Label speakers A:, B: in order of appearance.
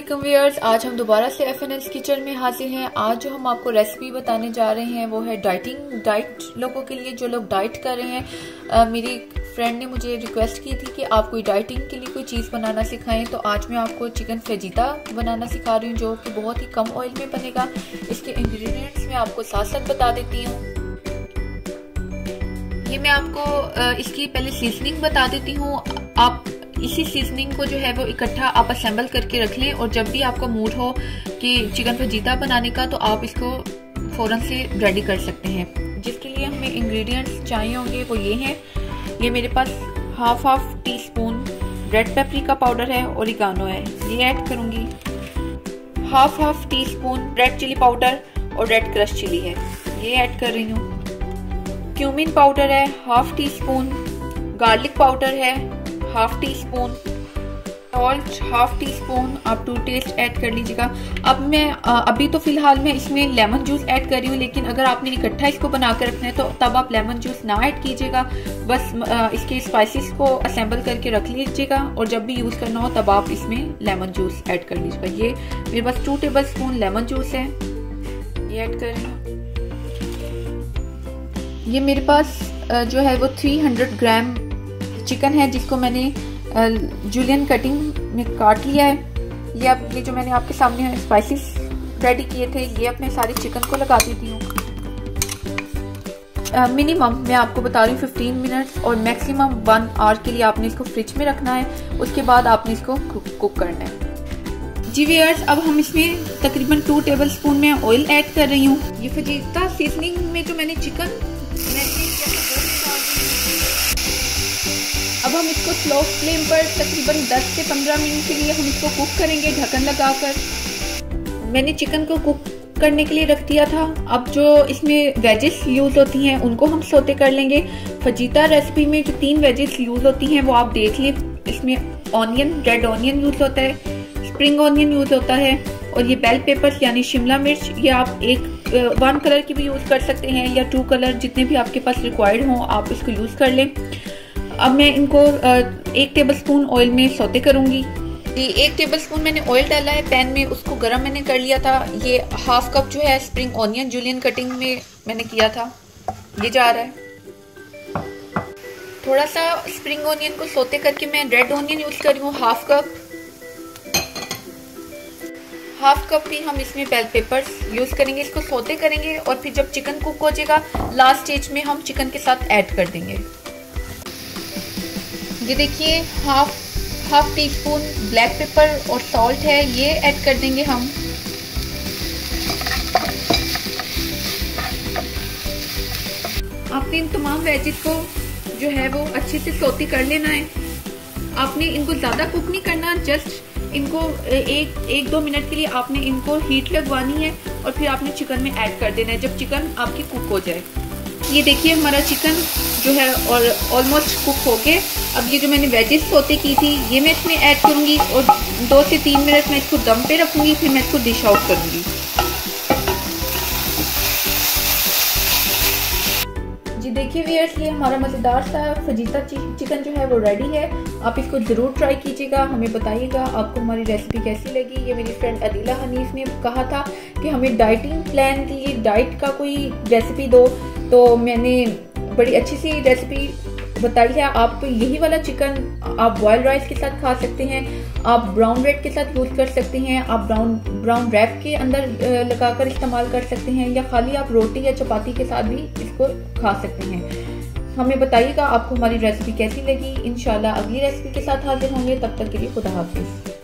A: वालेकुम व्यूअर्स, आज हम दोबारा से FNS किचन में हाजिर हैं। आज जो हम आपको रेसिपी बताने जा रहे हैं वो है डाइट लोगों के लिए, जो लोग डाइट कर रहे हैं। मेरी फ्रेंड ने मुझे रिक्वेस्ट की थी कि आप कोई डाइटिंग के लिए कोई चीज़ बनाना सिखाएं, तो आज मैं आपको चिकन फेजिता बनाना सिखा रही हूँ, जो कि बहुत ही कम ऑयल में बनेगा। इसके इंग्रेडिएंट्स मैं आपको साथ साथ बता देती हूँ। ये मैं आपको इसकी पहले सीजनिंग बता देती हूँ। आप इसी सीजनिंग को जो है वो इकट्ठा आप असेंबल करके रख लें, और जब भी आपका मूड हो कि चिकन फेजिता बनाने का तो आप इसको फ़ौरन से रेडी कर सकते हैं। जिसके लिए हमें इंग्रेडिएंट्स चाहिए होंगे वो ये हैं। ये मेरे पास half teaspoon red paprika powder है, ओरिगानो है, ये ऐड करूँगी। Half teaspoon red chilli powder और रेड क्रश चिली है, ये ऐड कर रही हूँ। क्यूमिन पाउडर है half teaspoon, garlic powder है half teaspoon, salt half teaspoon, आप टू टेस्ट ऐड कर लीजिएगा। अब मैं अभी तो फिलहाल मैं इसमें लेमन जूस ऐड कर रही हूँ, लेकिन अगर आपने इकट्ठा इसको बना कर रखना है तो तब आप लेमन जूस ना ऐड कीजिएगा। बस इसके स्पाइसेस को असेंबल करके रख लीजिएगा, और जब भी यूज़ करना हो तब आप इसमें लेमन जूस ऐड कर लीजिएगा। ये मेरे पास 2 टेबल स्पून लेमन जूस है, ये ऐड कर रही हूँ। ये मेरे पास जो है वो 300 ग्राम चिकन है, जिसको मैंने जूलियन कटिंग में काट लिया है। ये जो मैंने आपके सामने स्पाइसेस रेडी किए थे, ये अपने सारे चिकन को लगा देती हूँ। मिनिमम मैं आपको बता रही हूँ 15 मिनट्स और मैक्सिमम 1 आवर के लिए आपने इसको फ्रिज में रखना है। उसके बाद आपने इसको कुक करना है। जी व्यूअर्स, अब हम इसमें तकरीबन 2 टेबल स्पून में ऑयल ऐड कर रही हूँ। ये फेजिता सीजनिंग में जो मैंने चिकन अब हम इसको स्लो फ्लेम पर तकरीबन 10 से 15 मिनट के लिए हम इसको कुक करेंगे ढक्कन लगाकर। मैंने चिकन को कुक करने के लिए रख दिया था। अब जो इसमें वेजेस यूज़ होती हैं उनको हम सोते कर लेंगे। फेजिता रेसिपी में जो 3 वेजेस यूज़ होती हैं वो आप देख लें। इसमें ऑनियन, रेड ऑनियन यूज़ होता है, स्प्रिंग ऑनियन यूज़ होता है, और ये बेल पेपर्स यानी शिमला मिर्च। ये आप 1 कलर की भी यूज़ कर सकते हैं या 2 कलर, जितने भी आपके पास रिक्वायर्ड हों आप इसको यूज़ कर लें। अब मैं इनको 1 टेबल स्पून ऑयल में सौते करूंगी। ये 1 टेबल स्पून मैंने ऑयल डाला है पैन में, उसको गरम मैंने कर लिया था। ये हाफ कप जो है स्प्रिंग ऑनियन जूलियन कटिंग में मैंने किया था, ये जा रहा है। थोड़ा सा स्प्रिंग ऑनियन को सौते करके मैं रेड ऑनियन यूज कर रही हूँ, हाफ कप भी हम इसमें बेल पेपर्स यूज करेंगे। इसको सौते करेंगे और फिर जब चिकन कुक हो जाएगा लास्ट स्टेज में हम चिकन के साथ ऐड कर देंगे। ये देखिए half tea spoon black pepper और सॉल्ट है, ये ऐड कर देंगे हम। आपने इन तमाम वेजेस को जो है वो अच्छे से सौते कर लेना है। आपने इनको ज़्यादा कुक नहीं करना, जस्ट इनको 1-2 मिनट के लिए आपने इनको हीट लगवानी है, और फिर आपने चिकन में ऐड कर देना है जब चिकन आपकी कुक हो जाए। ये देखिए हमारा चिकन जो है और ऑलमोस्ट कुक हो गए। अब ये जो मैंने वेजेस सौते की थी ये मैं इसमें ऐड करूँगी, और 2 से 3 मिनट मैं इसको दम पे रखूँगी, फिर मैं इसको डिश आउट करूँगी। जी देखिए व्यूअर्स, ये हमारा मज़ेदार सा फेजिता चिकन जो है वो रेडी है। आप इसको ज़रूर ट्राई कीजिएगा, हमें बताइएगा आपको हमारी रेसिपी कैसी लगी। ये मेरी फ्रेंड अदीला हनीफ ने कहा था कि हमें डाइटिंग प्लान के लिए डाइट का कोई रेसिपी दो, तो मैंने बड़ी अच्छी सी रेसिपी बताई है। आप यही वाला चिकन आप बॉयल राइस के साथ खा सकते हैं, आप ब्राउन ब्रेड के साथ यूज़ कर सकते हैं, आप ब्राउन रैप के अंदर लगाकर इस्तेमाल कर सकते हैं, या खाली आप रोटी या चपाती के साथ भी इसको खा सकते हैं। हमें बताइएगा आपको हमारी रेसिपी कैसी लगी। इंशाल्लाह अगली रेसिपी के साथ हाजिर होंगे, तब तक के लिए खुदा हाफिज़।